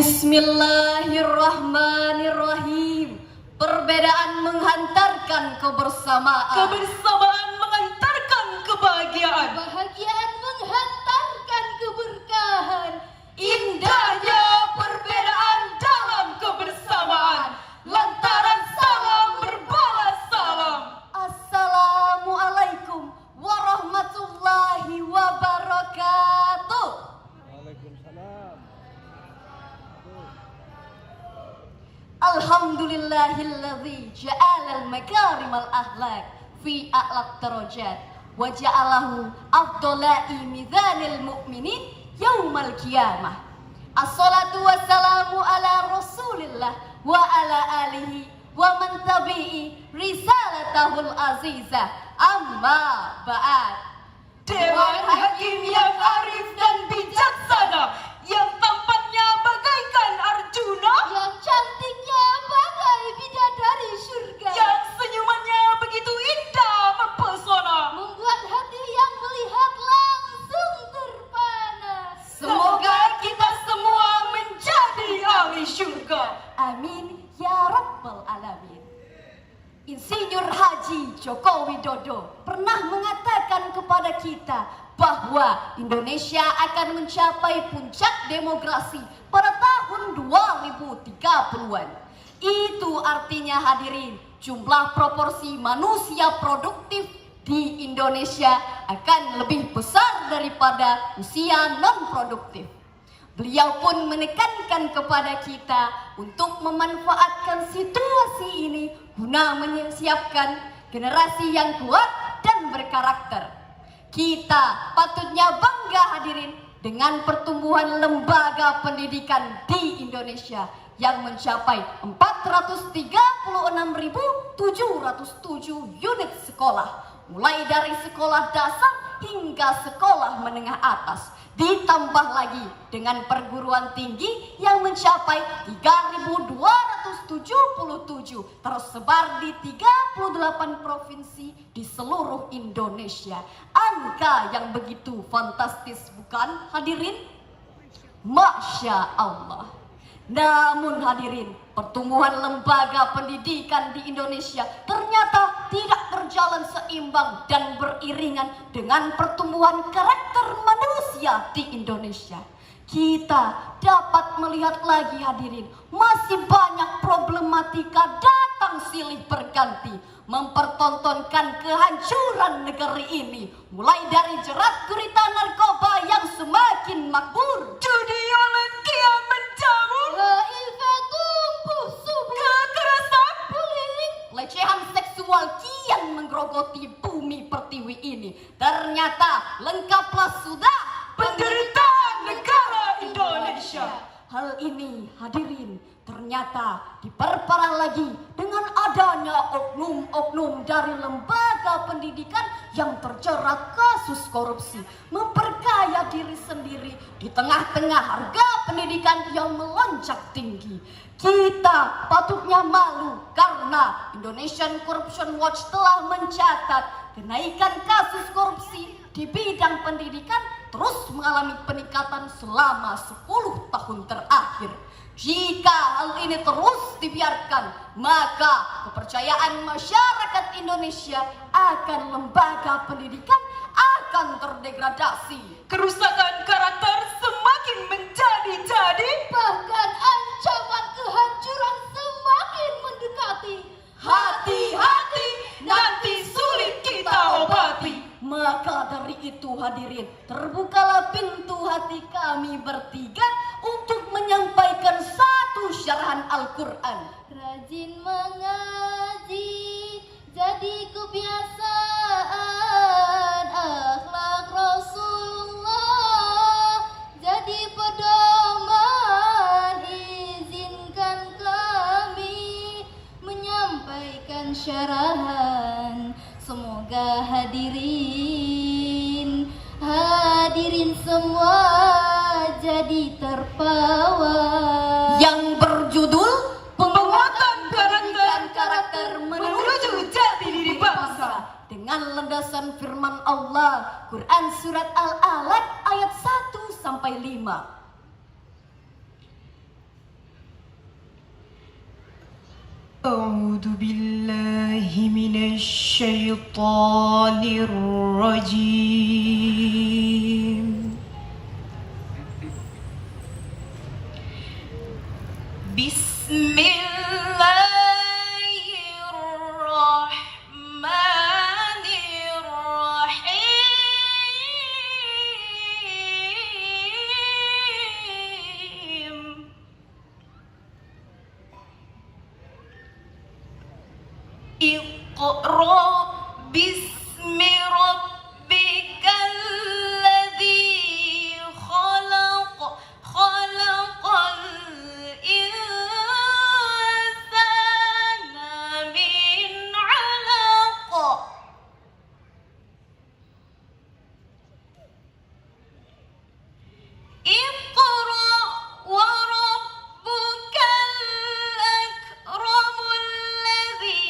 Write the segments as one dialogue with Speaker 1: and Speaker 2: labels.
Speaker 1: Bismillahirrahmanirrahim. Perbedaan menghantarkan kebersamaan.
Speaker 2: Kebersamaan mengantarkan kebahagiaan.
Speaker 1: Kebahagiaan menghantarkan keberkahan.
Speaker 2: Indahnya perbedaan dalam kebersamaan. Lantaran salam berbalas salam.
Speaker 1: Assalamualaikum warahmatullahi wabarakatuh.
Speaker 3: Waalaikumsalam.
Speaker 1: Alhamdulillahilladzi ja'ala al-makarimal akhlaq fi a'laq darajat wa ja'alahu afdala'i mizanil mu'minin yaumal qiyamah. Assalatu wassalamu ala rasulillah wa ala alihi wa man tabi'i risalatahul azizah, amma ba'd.
Speaker 2: Dewan Hakim yang arif dan bijaksana, yang tampaknya bagaikan Arjuna,
Speaker 1: Yang cantiknya bagai bidadari surga,
Speaker 2: yang senyumannya begitu indah mempesona.
Speaker 1: membuat hati yang melihat langsung terpana.
Speaker 2: Semoga kita semua menjadi ahli syurga.
Speaker 1: Amin ya rabbal alamin. Insinyur Haji Joko Widodo pernah mengatakan kepada kita bahwa Indonesia akan mencapai puncak demokrasi pada tahun 2030-an. Itu artinya hadirin, jumlah proporsi manusia produktif di Indonesia akan lebih besar daripada usia non-produktif. Beliau pun menekankan kepada kita untuk memanfaatkan situasi ini guna menyiapkan generasi yang kuat dan berkarakter. Kita patutnya bangga hadirin dengan pertumbuhan lembaga pendidikan di Indonesia yang mencapai 436.707 unit sekolah, mulai dari sekolah dasar hingga sekolah menengah atas. Ditambah lagi dengan perguruan tinggi yang mencapai 3.277 tersebar di 38 provinsi di seluruh Indonesia. Angka yang begitu fantastis, bukan hadirin? Masya Allah. Namun hadirin, pertumbuhan lembaga pendidikan di Indonesia ternyata tidak berjalan seimbang dan beriringan dengan pertumbuhan karakter manusia di Indonesia. Kita dapat melihat lagi hadirin, masih banyak problematika datang silih berganti mempertontonkan kehancuran negeri ini, mulai dari jerat gurita narkoba yang semakin makbur,
Speaker 2: Judi online kian menjamur,
Speaker 1: tumbuh subur,
Speaker 2: kekerasan,
Speaker 1: bullying, pelecehan seksual kian menggerogoti bumi pertiwi ini. Ternyata lengkaplah sudah
Speaker 2: penderitaan negara Indonesia.
Speaker 1: Hal ini hadirin ternyata diperparah lagi dengan adanya oknum-oknum dari lembaga pendidikan yang terjerat kasus korupsi, memperkaya diri sendiri di tengah-tengah harga pendidikan yang melonjak tinggi. Kita patutnya malu karena Indonesian Corruption Watch telah mencatat kenaikan kasus korupsi di bidang pendidikan terus mengalami peningkatan selama 10 tahun terakhir. Jika hal ini terus dibiarkan, maka kepercayaan masyarakat Indonesia akan lembaga pendidikan akan terdegradasi.
Speaker 2: Kerusakan karakter semakin menjadi-jadi,
Speaker 1: Bahkan ancaman kehancuran semakin mendekati.
Speaker 2: hati-hati nanti sulit kita obati.
Speaker 1: Maka dari itu hadirin, terbukalah pintu hati kami bertiga untuk menyampaikan satu syarahan Al-Quran. Rajin mengaji, jadi kebiasaan akhlak Rasulullah, jadi pedoman. Izinkan kami menyampaikan syarahan. Semoga hadirin semua jadi terpawa. Yang berjudul
Speaker 2: Penguatan
Speaker 1: karakter
Speaker 2: menuju jati diri bangsa.
Speaker 1: dengan landasan firman Allah, Quran surat Al-Alaq ayat 1 sampai 5.
Speaker 2: أعوذ بالله من الشيطان الرجيم بسم الله الرحمن الرحيم اقرأ باسم ربك الذي خلق خلق الإنسان من علق اقرأ وربك الأكرم الذي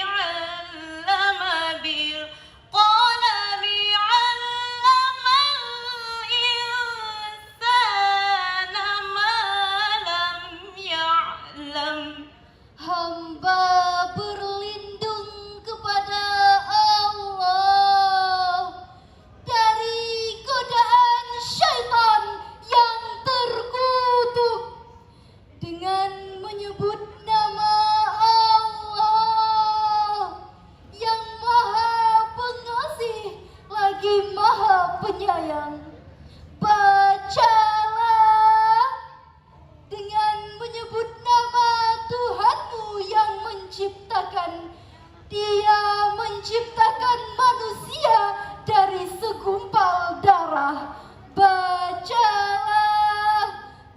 Speaker 2: علم بالقلم علم الإنسان ما لم يعلم.
Speaker 1: Hamba berlindung kepada Allah dari godaan syaitan yang terkutuk dengan menyebut nama Allah yang maha pengasih lagi maha penyayang. Bacalah dengan menyebut nama Tuhanmu yang menciptakan. Dia menciptakan manusia dari segumpal darah. Bacalah,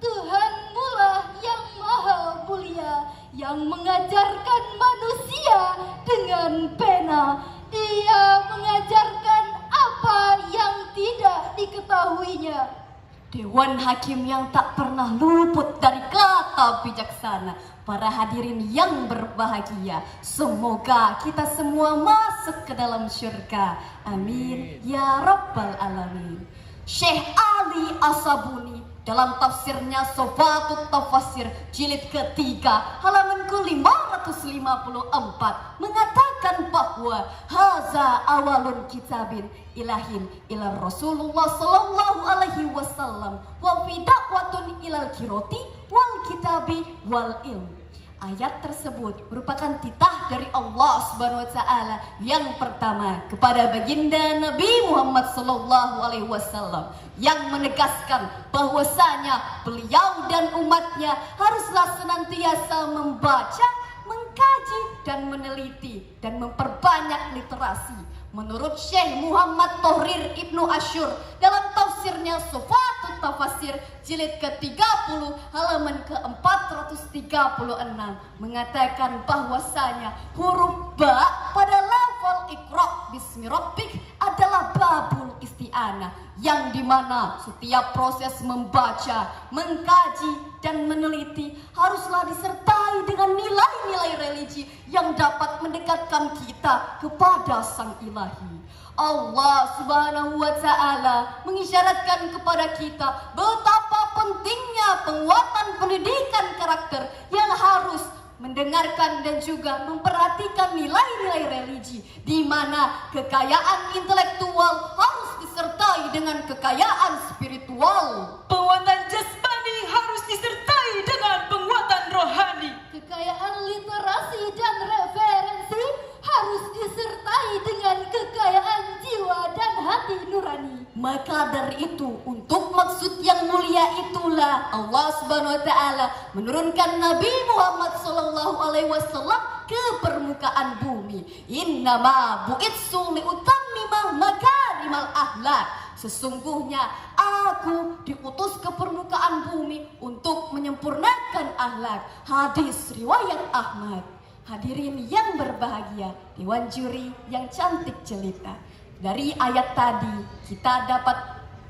Speaker 1: Tuhanmu lah yang maha mulia, yang mengajarkan manusia dengan pena. Dia mengajarkan apa yang tidak diketahuinya. Dewan Hakim yang tak pernah luput dari kata bijaksana. Para hadirin yang berbahagia, semoga kita semua masuk ke dalam syurga. Amin ya rabbal alamin. Syekh Ali As-Sabuni dalam tafsirnya Sofatut Tafasir jilid ketiga halaman ke-554 mengatakan bahwa haza awalun kitabin ilahin ila Rasulullah sallallahu alaihi wasallam wa fi da'watun ilal kiroti wal kitabi wal ilm. Ayat tersebut merupakan titah dari Allah Subhanahu wa taala yang pertama kepada baginda Nabi Muhammad sallallahu alaihi wasallam yang menegaskan bahwasanya beliau dan umatnya haruslah senantiasa membaca, mengkaji dan meneliti dan memperbanyak literasi. Menurut Syekh Muhammad Tohrir Ibnu Asyur dalam tafsirnya Sofatut Tafasir jilid ke-30 halaman ke-436 mengatakan bahwasanya huruf ba pada lafal Iqra bismi rabbik adalah babul isti'anah, yang dimana setiap proses membaca, mengkaji dan meneliti haruslah disertai dengan nilai-nilai religi yang dapat mendekatkan kita kepada Sang Ilahi. Allah Subhanahu wa taala mengisyaratkan kepada kita betapa pentingnya penguatan pendidikan karakter yang harus mendengarkan dan juga memperhatikan nilai-nilai religi, di mana kekayaan intelektual harus disertai dengan kekayaan spiritual.
Speaker 2: Penguatan jasmani harus disertai dengan penguatan rohani.
Speaker 1: Kekayaan literasi dan referensi harus disertai dengan kekayaan jiwa dan hati nurani. Maka dari itu, untuk maksud yang mulia itulah Allah Subhanahu wa taala menurunkan Nabi Muhammad sallallahu alaihi wasallam ke permukaan bumi. Innama bu'itsu liutammima makarimal akhlak. Sesungguhnya aku diutus ke permukaan bumi untuk menyempurnakan akhlak. Hadis riwayat Ahmad. Hadirin yang berbahagia, Dewan Juri yang cantik jelita. Dari ayat tadi kita dapat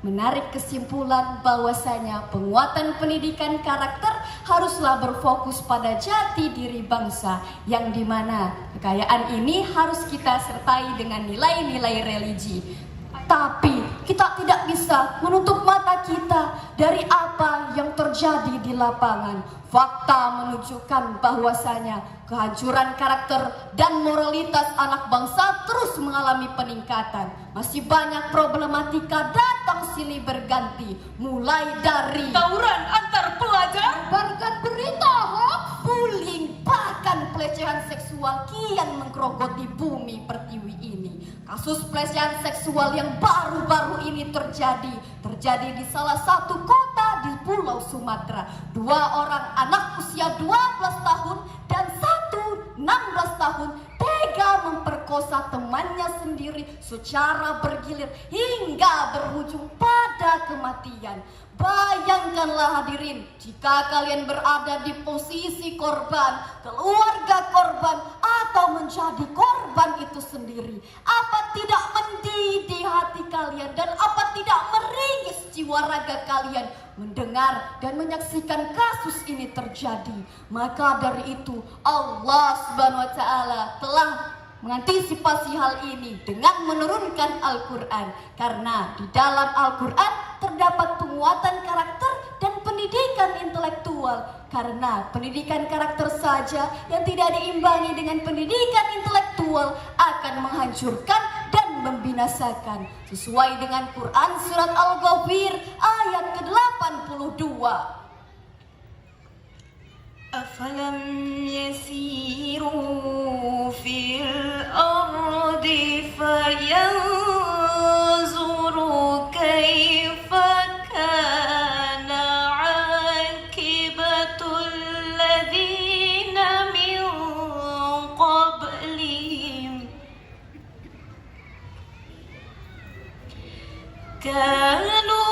Speaker 1: menarik kesimpulan bahwasanya penguatan pendidikan karakter haruslah berfokus pada jati diri bangsa, yang dimana kekayaan ini harus kita sertai dengan nilai-nilai religi. Tapi kita tidak bisa menutup mata kita dari apa yang terjadi di lapangan. Fakta menunjukkan bahwasanya kehancuran karakter dan moralitas anak bangsa terus mengalami peningkatan. Masih banyak problematika datang silih berganti, mulai dari
Speaker 2: tawuran antar pelajar,
Speaker 1: menyebarkan berita hoax, bullying, bahkan pelecehan seksual kian menggerogoti bumi pertiwi ini. Kasus pelecehan seksual yang baru-baru ini terjadi di salah satu kota di Pulau Sumatera. 2 orang anak usia 12 tahun dan 1 16 tahun tega memperkosa temannya sendiri secara bergilir hingga berujung pada kematian. Bayangkanlah hadirin, jika kalian berada di posisi korban, keluarga korban, atau menjadi korban itu sendiri. Apa tidak mendidih hati kalian dan apa tidak meringis jiwa raga kalian mendengar dan menyaksikan kasus ini terjadi? Maka dari itu Allah Subhanahu wa taala telah mengantisipasi hal ini dengan menurunkan Al-Quran, karena di dalam Al-Quran terdapat penguatan karakter dan pendidikan intelektual. Karena pendidikan karakter saja yang tidak diimbangi dengan pendidikan intelektual akan menghancurkan dan membinasakan. Sesuai dengan Quran surat Al-Ghafir ayat ke-82.
Speaker 2: أفلم يسيروا في الأرض فينظروا كيف كان عاقبة الذين من قبلهم كانوا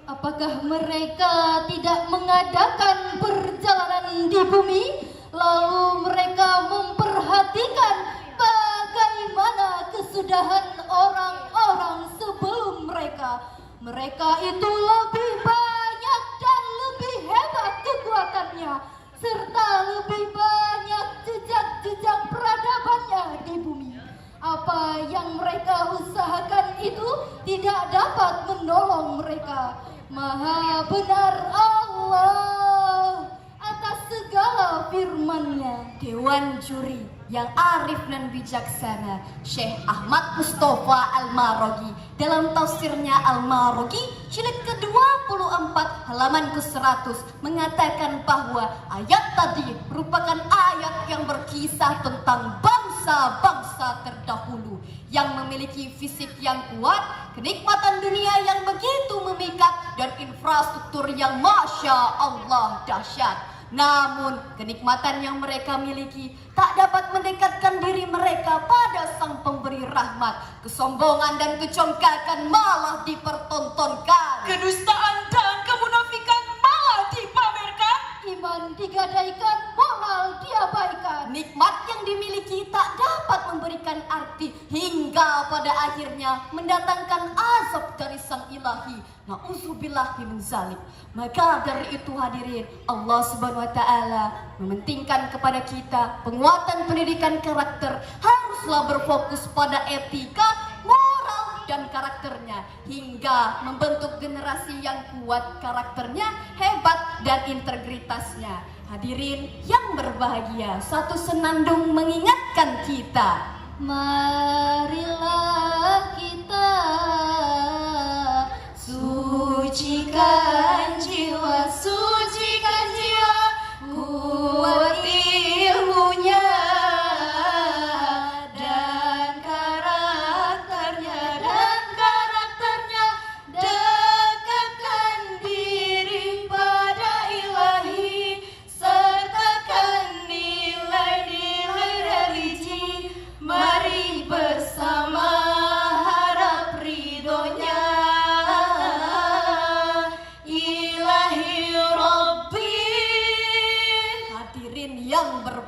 Speaker 1: Apakah mereka tidak mengadakan perjalanan di bumi, lalu mereka memperhatikan bagaimana kesudahan orang-orang sebelum mereka? Mereka itu lebih banyak dan lebih hebat kekuatannya, serta lebih banyak jejak-jejak peradabannya di bumi. Apa yang mereka usahakan itu tidak dapat menolong mereka. Maha benar Allah atas segala firman-Nya. Dewan juri yang arif dan bijaksana, Syekh Ahmad Mustafa Al-Marogi, dalam tafsirnya Al-Marogi jilid ke-24 halaman ke-100 mengatakan bahwa ayat tadi merupakan ayat yang berkisah tentang bangsa-bangsa terdahulu yang memiliki fisik yang kuat, kenikmatan dunia yang begitu memikat, dan infrastruktur yang Masya Allah dahsyat. Namun kenikmatan yang mereka miliki tak dapat mendekatkan diri mereka pada Sang Pemberi Rahmat. Kesombongan dan kecongkakan malah dipertontonkan.
Speaker 2: Kedustaan dan kemunafikan malah dipamerkan.
Speaker 1: Iman digadaikan, moral diabaikan. Nikmat yang dimiliki tak dapat memberikan arti hingga pada akhirnya mendatangkan azab dari Sang Ilahi. Na'udzubillahi min zalik. Maka dari itu hadirin, Allah Subhanahu wa taala mementingkan kepada kita penguatan pendidikan karakter. Haruslah berfokus pada etika, moral, dan karakternya hingga membentuk generasi yang kuat karakternya, hebat, dan integritasnya. Hadirin yang berbahagia, satu senandung mengingatkan kita, marilah kita sucikan jiwa, kuat ilmunya dan karakternya, dekat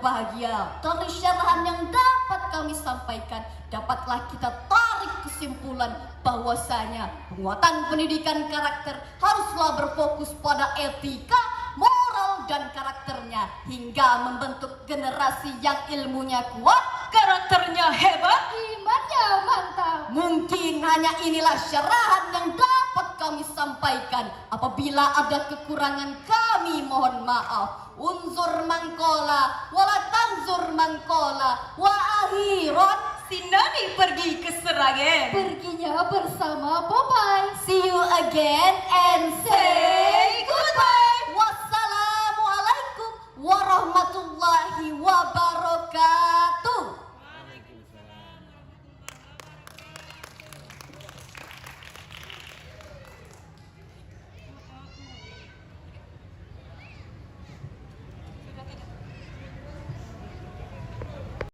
Speaker 1: berbahagia. Dari syarahan yang dapat kami sampaikan, dapatlah kita tarik kesimpulan bahwasanya penguatan pendidikan karakter haruslah berfokus pada etika, moral, dan karakternya hingga membentuk generasi yang ilmunya kuat,
Speaker 2: karakternya hebat,
Speaker 1: imannya mantap. Mungkin hanya inilah syarahan yang dapat kami sampaikan. Apabila ada kekurangan, kami mohon maaf. Unzur mangkola wala tanzur mangkola wa akhiran.
Speaker 2: si Nani pergi ke Seragen.
Speaker 1: Perginya bersama Popeye. See you again and say goodbye. Wassalamualaikum warahmatullahi wabarakatuh.